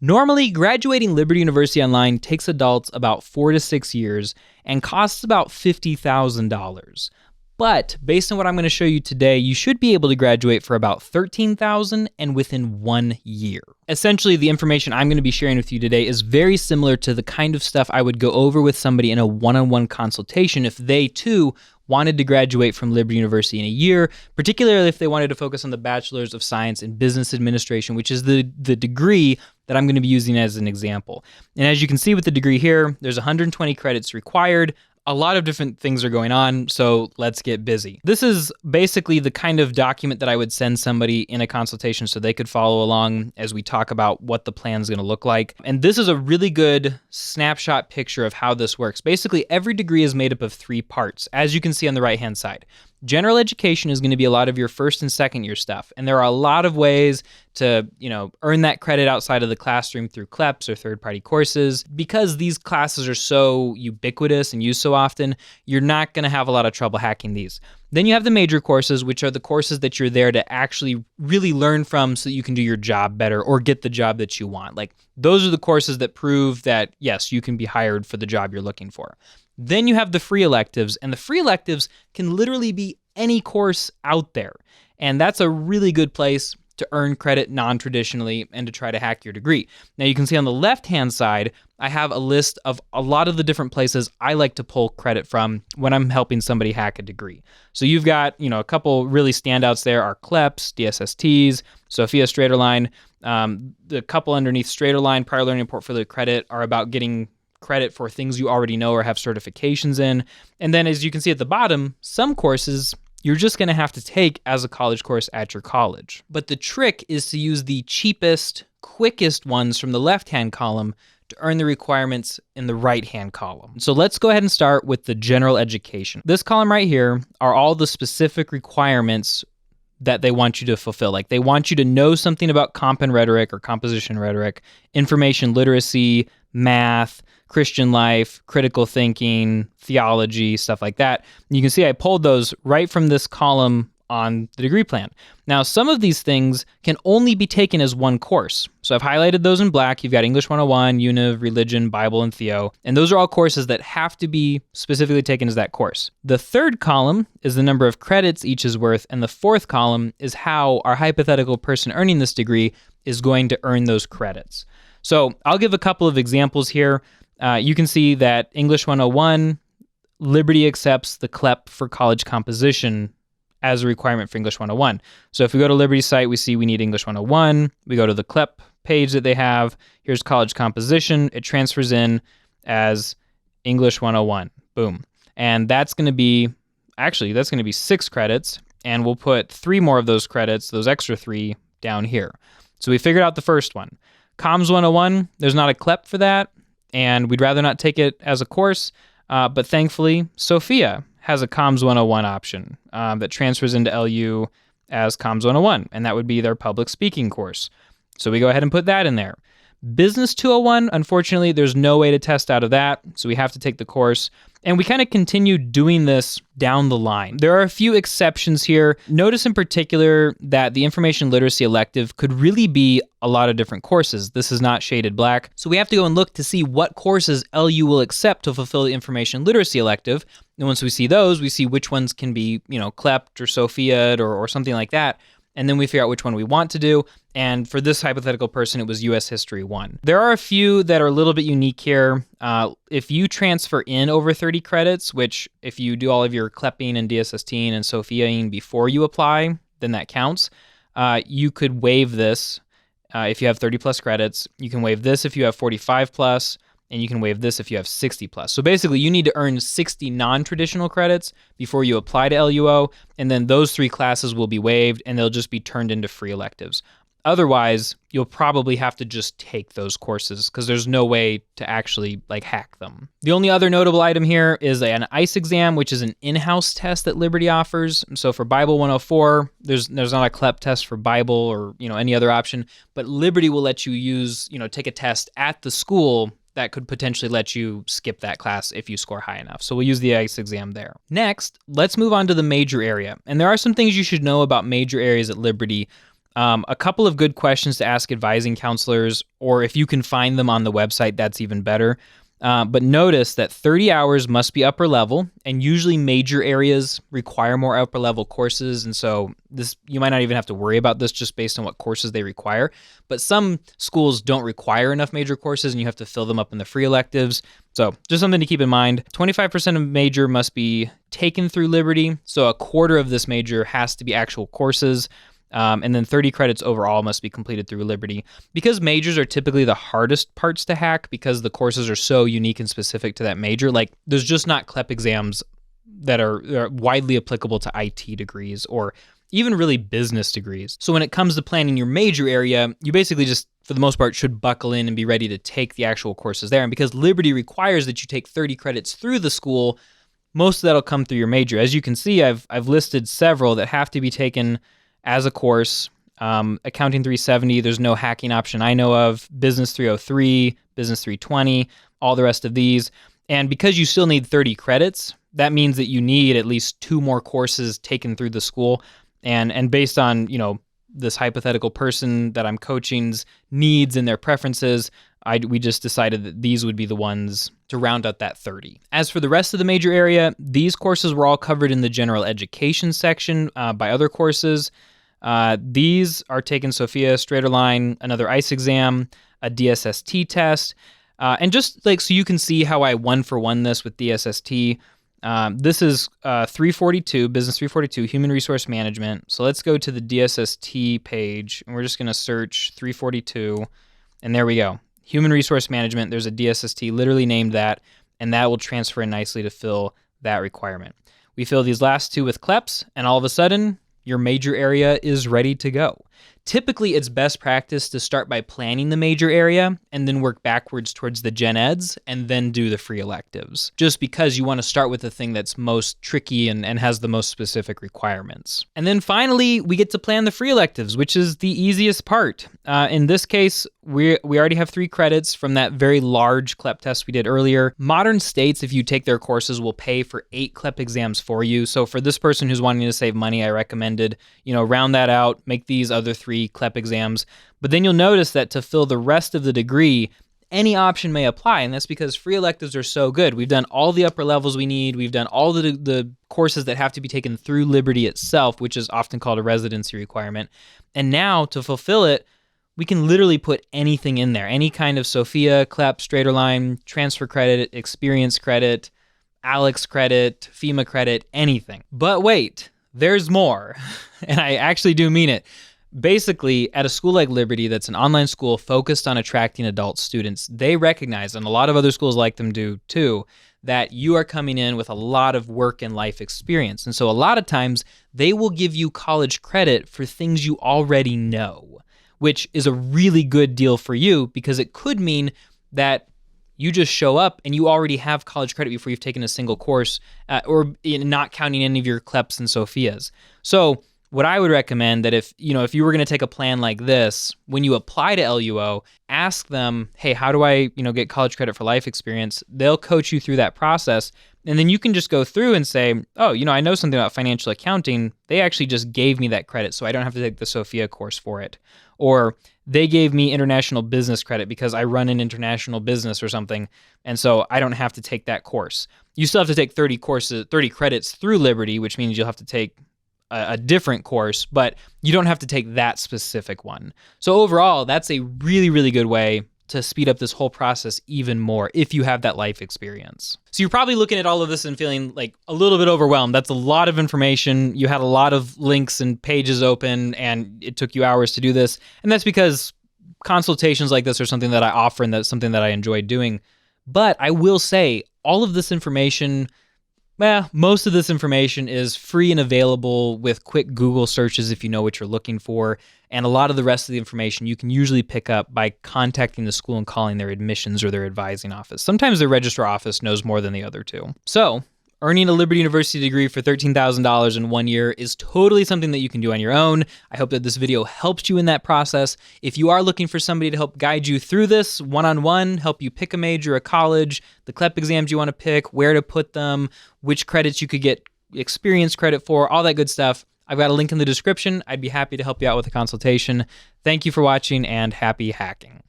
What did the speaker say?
Normally, graduating Liberty University Online takes adults about 4 to 6 years and costs about $50,000. But based on what I'm going to show you today, you should be able to graduate for about $13,000 and within 1 year. Essentially, the information I'm going to be sharing with you today is very similar to the kind of stuff I would go over with somebody in a one-on-one consultation if they too wanted to graduate from Liberty University in a year, particularly if they wanted to focus on the Bachelor's of Science in Business Administration, which is the degree that I'm going to be using as an example. And as you can see with the degree here, there's 120 credits required. A lot of different things are going on, so let's get busy. This is basically the kind of document that I would send somebody in a consultation so they could follow along as we talk about what the plan is going to look like. And this is a really good snapshot picture of how this works. Basically, every degree is made up of 3 parts, as you can see on the right-hand side. General education is going to be a lot of your first and second year stuff. And there are a lot of ways to, earn that credit outside of the classroom through CLEPs or third-party courses. Because these classes are so ubiquitous and used so often, you're not going to have a lot of trouble hacking these. Then you have the major courses, which are the courses that you're there to actually really learn from so that you can do your job better or get the job that you want. Like, those are the courses that prove that, yes, you can be hired for the job you're looking for. Then you have the free electives, and the free electives can literally be any course out there. And that's a really good place to earn credit non-traditionally and to try to hack your degree. Now you can see on the left-hand side, I have a list of a lot of the different places I like to pull credit from when I'm helping somebody hack a degree. So you've got, a couple really standouts there are CLEPs, DSSTs, Sophia Straighterline. The couple underneath Straighterline, Prior Learning and Portfolio Credit, are about getting credit for things you already know or have certifications in. And then as you can see at the bottom, some courses you're just going to have to take as a college course at your college. But the trick is to use the cheapest, quickest ones from the left-hand column to earn the requirements in the right-hand column. So let's go ahead and start with the general education. This column right here are all the specific requirements that they want you to fulfill. Like, they want you to know something about comp and rhetoric or composition rhetoric, information literacy, math, Christian life, critical thinking, theology, stuff like that. And you can see I pulled those right from this column on the degree plan. Now, some of these things can only be taken as one course. So I've highlighted those in black. You've got English 101, Univ, Religion, Bible, and Theo. And those are all courses that have to be specifically taken as that course. The third column is the number of credits each is worth. And the fourth column is how our hypothetical person earning this degree is going to earn those credits. So I'll give a couple of examples here. You can see that English 101, Liberty accepts the CLEP for college composition as a requirement for English 101. So if we go to Liberty's site, we see we need English 101. We go to the CLEP page that they have. Here's college composition. It transfers in as English 101. Boom. And that's going to be 6 credits. And we'll put 3 more of those credits, those extra 3, down here. So we figured out the first one. Comms 101, there's not a CLEP for that. And we'd rather not take it as a course, but thankfully, Sophia has a Comms 101 option that transfers into LU as Comms 101, and that would be their public speaking course. So we go ahead and put that in there. Business 201, unfortunately, there's no way to test out of that, so we have to take the course. And we kind of continue doing this down the line. There are a few exceptions here. Notice in particular that the information literacy elective could really be a lot of different courses. This is not shaded black. So we have to go and look to see what courses LU will accept to fulfill the information literacy elective. And once we see those, we see which ones can be, CLEP'd or Sophia'd or something like that. And then we figure out which one we want to do. And for this hypothetical person, it was U.S. History 1. There are a few that are a little bit unique here. If you transfer in over 30 credits, which if you do all of your CLEPing and DSSTing and Sophia'ing before you apply, then that counts. You could waive this if you have 30 plus credits. You can waive this if you have 45 plus. And you can waive this if you have 60 plus. So basically, you need to earn 60 non-traditional credits before you apply to LUO, and then those 3 classes will be waived, and they'll just be turned into free electives. Otherwise, you'll probably have to just take those courses because there's no way to actually hack them. The only other notable item here is an ICE exam, which is an in-house test that Liberty offers. So for Bible 104, there's not a CLEP test for Bible or any other option, but Liberty will let you use take a test at the school that could potentially let you skip that class if you score high enough. So we'll use the ICE exam there. Next, let's move on to the major area. And there are some things you should know about major areas at Liberty A couple of good questions to ask advising counselors, or if you can find them on the website, that's even better. But notice that 30 hours must be upper level, and usually major areas require more upper level courses. And so you might not even have to worry about this just based on what courses they require. But some schools don't require enough major courses, and you have to fill them up in the free electives. So just something to keep in mind. 25% of major must be taken through Liberty. So a quarter of this major has to be actual courses. And then 30 credits overall must be completed through Liberty. Because majors are typically the hardest parts to hack because the courses are so unique and specific to that major, like there's just not CLEP exams that are widely applicable to IT degrees or even really business degrees. So when it comes to planning your major area, you basically just, for the most part, should buckle in and be ready to take the actual courses there. And because Liberty requires that you take 30 credits through the school, most of that'll come through your major. As you can see, I've listed several that have to be taken as a course. Accounting 370, there's no hacking option I know of. Business 303, Business 320, all the rest of these. And because you still need 30 credits, that means that you need at least 2 more courses taken through the school. And based on, this hypothetical person that I'm coaching's needs and their preferences, we just decided that these would be the ones to round out that 30. As for the rest of the major area, these courses were all covered in the general education section by other courses. These are taken Sophia, Straighter Line, another ICE exam, a DSST test, and just like so you can see how I one-for-one this with DSST. This is 342, Business 342, Human Resource Management. So let's go to the DSST page, and we're just going to search 342, and there we go. Human Resource Management, there's a DSST literally named that, and that will transfer in nicely to fill that requirement. We fill these last 2 with CLEPs, and all of a sudden, your major area is ready to go. Typically, it's best practice to start by planning the major area and then work backwards towards the gen eds and then do the free electives, just because you want to start with the thing that's most tricky and has the most specific requirements. And then finally, we get to plan the free electives, which is the easiest part. In this case, we already have 3 credits from that very large CLEP test we did earlier. Modern states, if you take their courses, will pay for 8 CLEP exams for you. So for this person who's wanting to save money, I recommended, round that out, make these other 3 CLEP exams. But then you'll notice that to fill the rest of the degree, any option may apply, and that's because free electives are so good. We've done all the upper levels we need. We've done all the courses that have to be taken through Liberty itself, which is often called a residency requirement. And now, to fulfill it, we can literally put anything in there. Any kind of Sophia, CLEP, Straighter Line, transfer credit, experience credit, Alex credit, FEMA credit, anything. But wait, there's more. And I actually do mean it. Basically, at a school like Liberty that's an online school focused on attracting adult students, they recognize, and a lot of other schools like them do too, that you are coming in with a lot of work and life experience. And so a lot of times, they will give you college credit for things you already know, which is a really good deal for you because it could mean that you just show up and you already have college credit before you've taken a single course, or not counting any of your CLEPs and Sophias. So what I would recommend that if you were going to take a plan like this, when you apply to LUO, ask them, hey, how do I, get college credit for life experience? They'll coach you through that process. And then you can just go through and say, oh, I know something about financial accounting. They actually just gave me that credit, so I don't have to take the Sophia course for it. Or they gave me international business credit because I run an international business or something, and so I don't have to take that course. You still have to take 30 credits through Liberty, which means you'll have to take a different course, but you don't have to take that specific one. So overall, that's a really, really good way to speed up this whole process even more if you have that life experience. So you're probably looking at all of this and feeling like a little bit overwhelmed. That's a lot of information. You had a lot of links and pages open, and it took you hours to do this. And that's because consultations like this are something that I offer, and that's something that I enjoy doing. But I will say, all of this information, most of this information is free and available with quick Google searches if you know what you're looking for. And a lot of the rest of the information you can usually pick up by contacting the school and calling their admissions or their advising office. Sometimes their registrar office knows more than the other two. So, earning a Liberty University degree for $13,000 in 1 year is totally something that you can do on your own. I hope that this video helps you in that process. If you are looking for somebody to help guide you through this one-on-one, help you pick a major, a college, the CLEP exams you want to pick, where to put them, which credits you could get experience credit for, all that good stuff, I've got a link in the description. I'd be happy to help you out with a consultation. Thank you for watching, and happy hacking.